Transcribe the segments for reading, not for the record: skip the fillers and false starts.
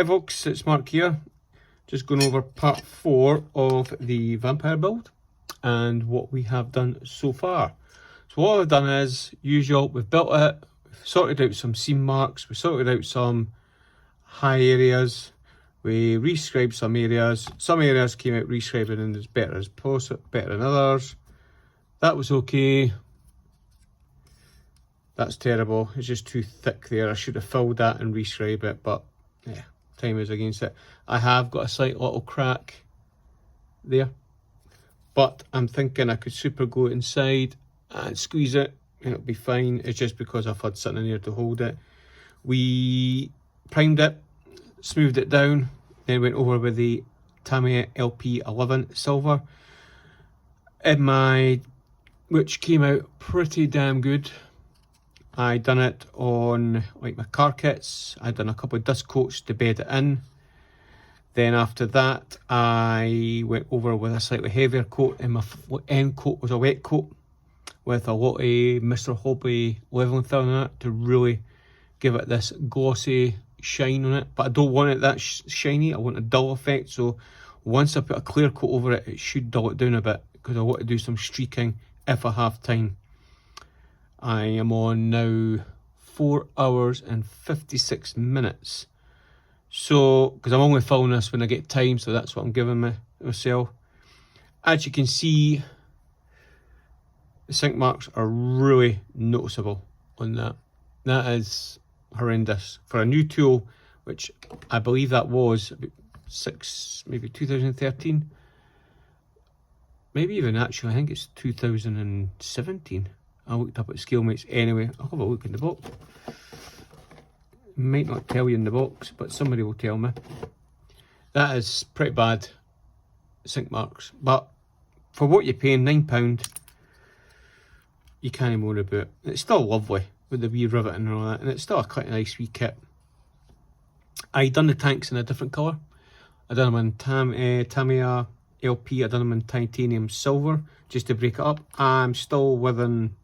Hi folks, it's Mark here, just going over part 4 of the vampire build and what we have done so far. So what I've done is, usual, we've built it, we've sorted out some seam marks, we sorted out some high areas, we rescribed some areas came out rescribed and as better than others. That was okay. That's terrible, it's just too thick there. I should have filled that and rescribed it, but yeah, time is against it. I have got a slight little crack there, but I'm thinking I could super glue it inside and squeeze it and it'll be fine. It's just because I've had something in there to hold it. We primed it, smoothed it down, then went over with the Tamiya T.11 silver which came out pretty damn good. I done it on like my car kits. I done a couple of dust coats to bed it in. Then after that I went over with a slightly heavier coat, and my end coat was a wet coat with a lot of Mr. Hobby leveling film on it to really give it this glossy shine on it. But I don't want it that shiny, I want a dull effect. So once I put a clear coat over it, it should dull it down a bit because I want to do some streaking if I have time. I am on now 4 hours and 56 minutes. So, because I'm only filming this when I get time, so that's what I'm giving myself. As you can see, the sink marks are really noticeable on that. That is horrendous. For a new tool, which I believe that was about maybe 2013. Maybe even actually, I think it's 2017. I looked up at ScaleMates anyway. I'll have a look in the box. Might not tell you in the box, but somebody will tell me. That is pretty bad sink marks. But for what you're paying, £9, you can't moan about it. It's still lovely with the wee riveting and all that, and it's still quite a nice wee kit. I done the tanks in a different colour. I done them in Tamiya LP. I done them in titanium silver just to break it up. I'm still within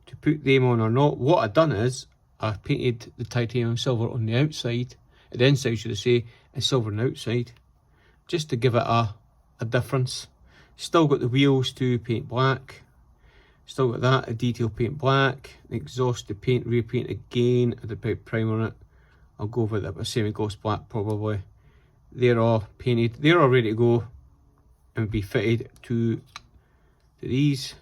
to put them on or not. What I've done is I painted the titanium silver on the outside, the inside should I say, and silver on the outside, just to give it a difference. Still got the wheels to paint black, still got that, a detail paint black, the exhaust to paint, repaint again, I did put primer on it. I'll go with a semi-gloss black probably. They're all painted, they're all ready to go and be fitted to these.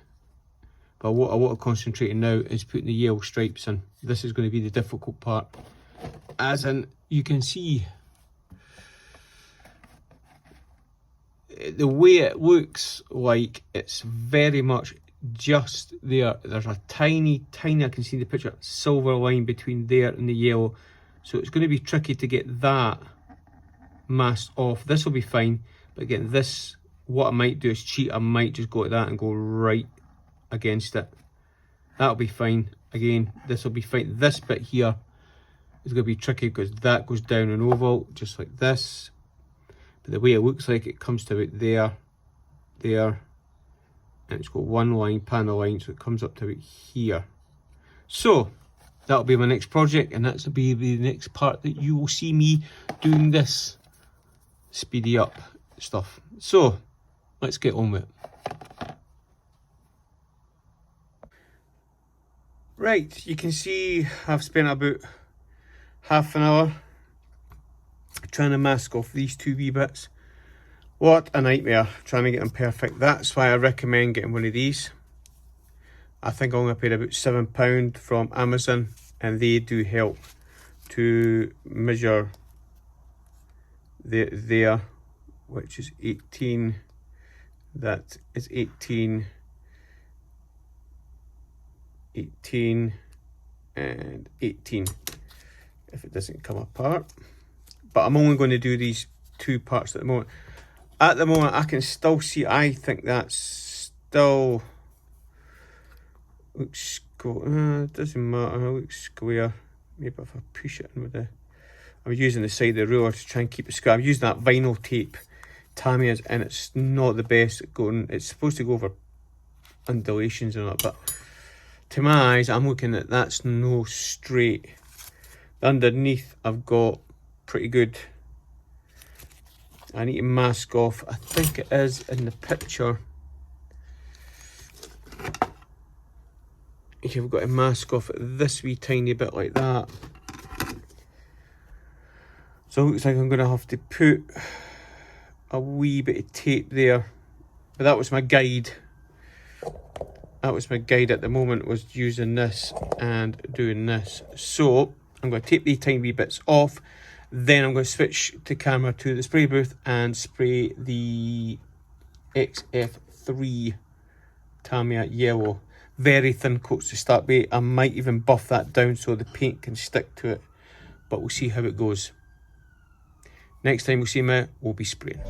But what I want to concentrate on now is putting the yellow stripes in. This is going to be the difficult part. As in, you can see the way it looks like it's very much just there. There's a tiny, I can see the picture, silver line between there and the yellow. So it's going to be tricky to get that masked off. This will be fine, but again, this, what I might do is cheat. I might just go to that and go right against it. That'll be fine. Again, this will be fine. This bit here is going to be tricky because that goes down an oval just like this, but the way it looks like it comes to about there, and it's got one line, panel line, so it comes up to about here. So that'll be my next project, and that's will be the next part that you will see me doing this speedy up stuff. So let's get on with it. Right, you can see I've spent about half an hour trying to mask off these two wee bits. What a nightmare trying to get them perfect. That's why I recommend getting one of these. I think I only paid about £7 from Amazon, and they do help to measure there, which is 18. That is 18 and 18 if it doesn't come apart. But I'm only going to do these two parts at the moment. At the moment I can still see, I think that's still looks it doesn't matter, it looks square. Maybe if I push it in with the, I'm using the side of the ruler to try and keep it square. I'm using that vinyl tape Tamiya's, and it's not the best at going, it's supposed to go over undulations and all that, but to my eyes, I'm looking at that's no straight. Underneath, I've got pretty good. I need to mask off, I think it is in the picture. You've got to mask off this wee tiny bit like that. So it looks like I'm going to have to put a wee bit of tape there. But that was my guide. That was my guide at the moment, was using this and doing this. So I'm going to take these tiny wee bits off. Then I'm going to switch the camera to the spray booth and spray the XF3 Tamiya yellow. Very thin coats to start with. I might even buff that down so the paint can stick to it. But we'll see how it goes. Next time we see me, we'll be spraying.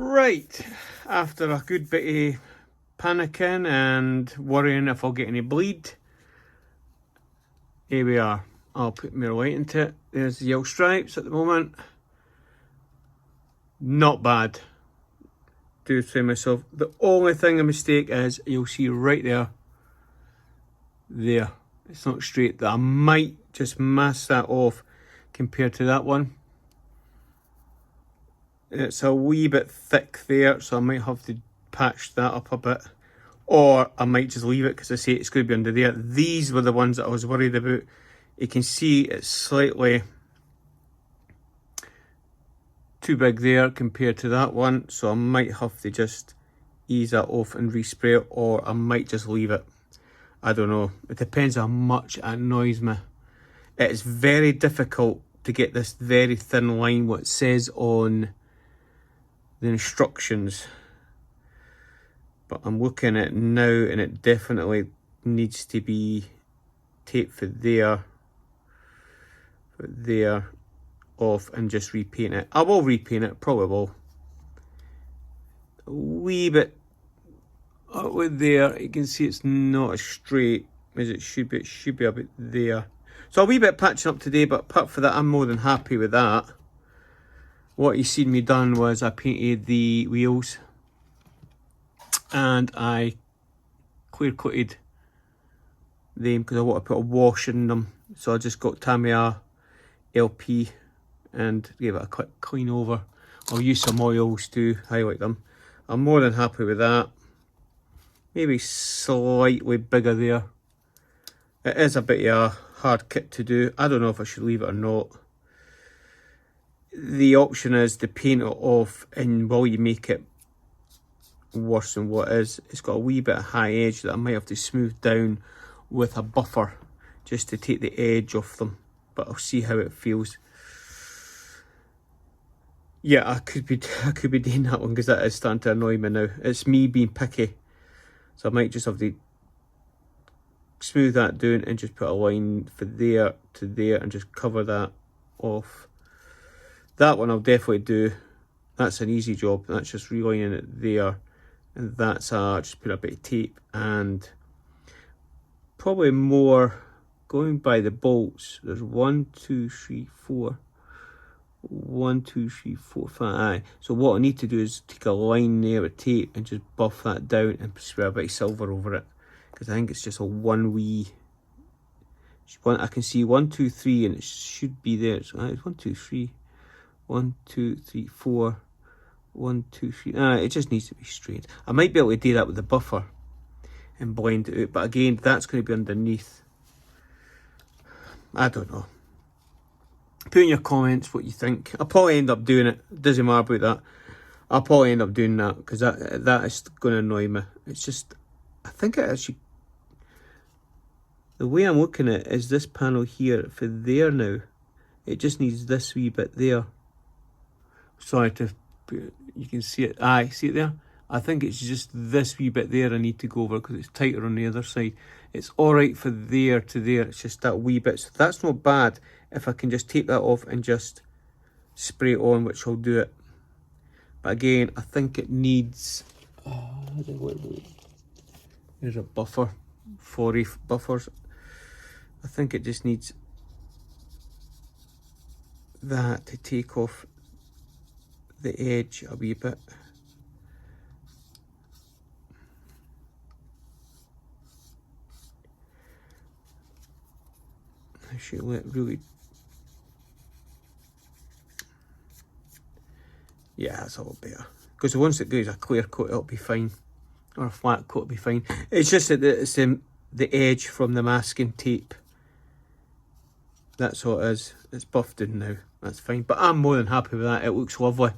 Right, after a good bit of panicking and worrying if I'll get any bleed, here we are. I'll put more light into it. There's the yellow stripes at the moment. Not bad. Do say myself. The only thing a mistake is, you'll see right there. There. It's not straight. I might just mask that off compared to that one. It's a wee bit thick there, so I might have to patch that up a bit. Or I might just leave it, because I say it's going to be under there. These were the ones that I was worried about. You can see it's slightly too big there compared to that one. So I might have to just ease that off and respray it, or I might just leave it. I don't know. It depends how much it annoys me. It's very difficult to get this very thin line, what it says on the instructions, but I'm looking at it now and it definitely needs to be taped for there off, and just repaint it. I will repaint it, probably will. A wee bit up with there, you can see it's not as straight as it should be. It should be a bit there. So a wee bit patching up today, but apart from that, I'm more than happy with that. What you seen me done was I painted the wheels and I clear coated them because I want to put a wash in them. So I just got Tamiya LP and gave it a quick clean over. I'll use some oils to highlight them. I'm more than happy with that. Maybe slightly bigger there. It is a bit of a hard kit to do. I don't know if I should leave it or not. The option is to paint it off, and while you make it worse than what it is, it's got a wee bit of high edge that I might have to smooth down with a buffer just to take the edge off them, but I'll see how it feels. Yeah, I could be doing that one because that is starting to annoy me now. It's me being picky, so I might just have to smooth that down and just put a line from there to there and just cover that off. That one I'll definitely do. That's an easy job. That's just relining it there. And that's just put a bit of tape and probably more going by the bolts. There's 1, 2, 3, 4. 1, 2, 3, 4, 5. Aye. So what I need to do is take a line there with tape and just buff that down and spray a bit of silver over it. Because I think it's just a one wee. I can see 1, 2, 3 and it should be there. So it's 1, 2, 3. 1, 2, 3, 4. 1, 2, 3. It just needs to be straight. I might be able to do that with the buffer and blend it out, but again, that's going to be underneath. I don't know. Put in your comments what you think. I'll probably end up doing it. Doesn't matter about that. I'll probably end up doing that because that is going to annoy me. It's just, I think it actually, the way I'm looking at it is this panel here for there now. It just needs this wee bit there. Sorry to, you can see it. Aye, see it there? I think it's just this wee bit there I need to go over because it's tighter on the other side. It's alright for there to there, it's just that wee bit. So that's not bad if I can just take that off and just spray it on, which will do it. But again, I think it needs... there's a buffer, 40 buffers. I think it just needs that to take off the edge a wee bit. Actually, let really... yeah, that's a lot better. Because once it goes a clear coat, it'll be fine. Or a flat coat, it'll be fine. It's just that it's the edge from the masking tape. That's all it is. It's buffed in now. That's fine. But I'm more than happy with that. It looks lovely.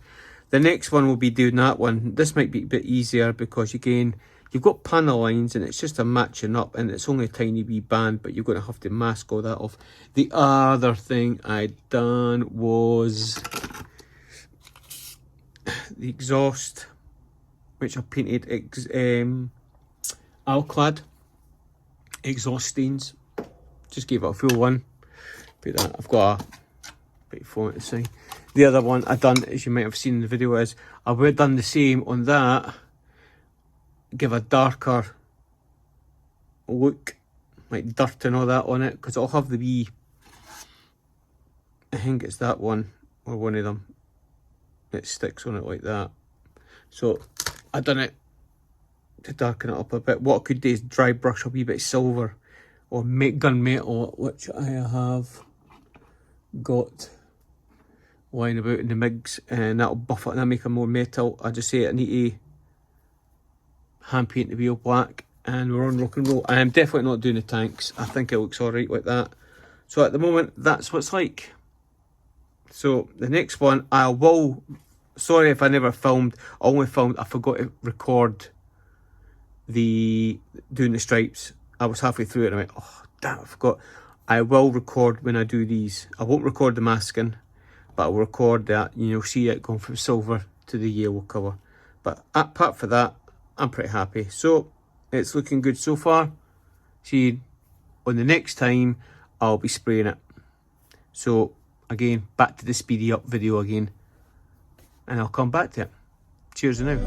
The next one will be doing that one. This might be a bit easier because, again, you've got panel lines and it's just a matching up and it's only a tiny wee band, but you're going to have to mask all that off. The other thing I done was the exhaust, which I painted Alclad exhaust stains. Just gave it a full one. Put that. I've got a bit of font to say. The other one I done, as you might have seen in the video, is I would have done the same on that. Give a darker look, like dirt and all that on it, because I'll have the wee, I think it's that one or one of them that sticks on it like that. So I done it to darken it up a bit. What I could do is dry brush a wee bit of silver or make gunmetal, which I have got lying about in the MIGs, and that'll buff it and that'll make it more metal. I just say I need to hand paint the wheel black and we're on rock and roll. I am definitely not doing the tanks. I think it looks alright like that. So at the moment, that's what it's like. So the next one, I will, sorry if I never filmed, I only filmed, I forgot to record doing the stripes. I was halfway through it and I went, oh damn, I forgot. I will record when I do these. I won't record the masking, but I'll record that, and you'll see it going from silver to the yellow colour. But apart from that, I'm pretty happy. So it's looking good so far. See, on the next time, I'll be spraying it. So again, back to the speedy up video again, and I'll come back to it. Cheers now.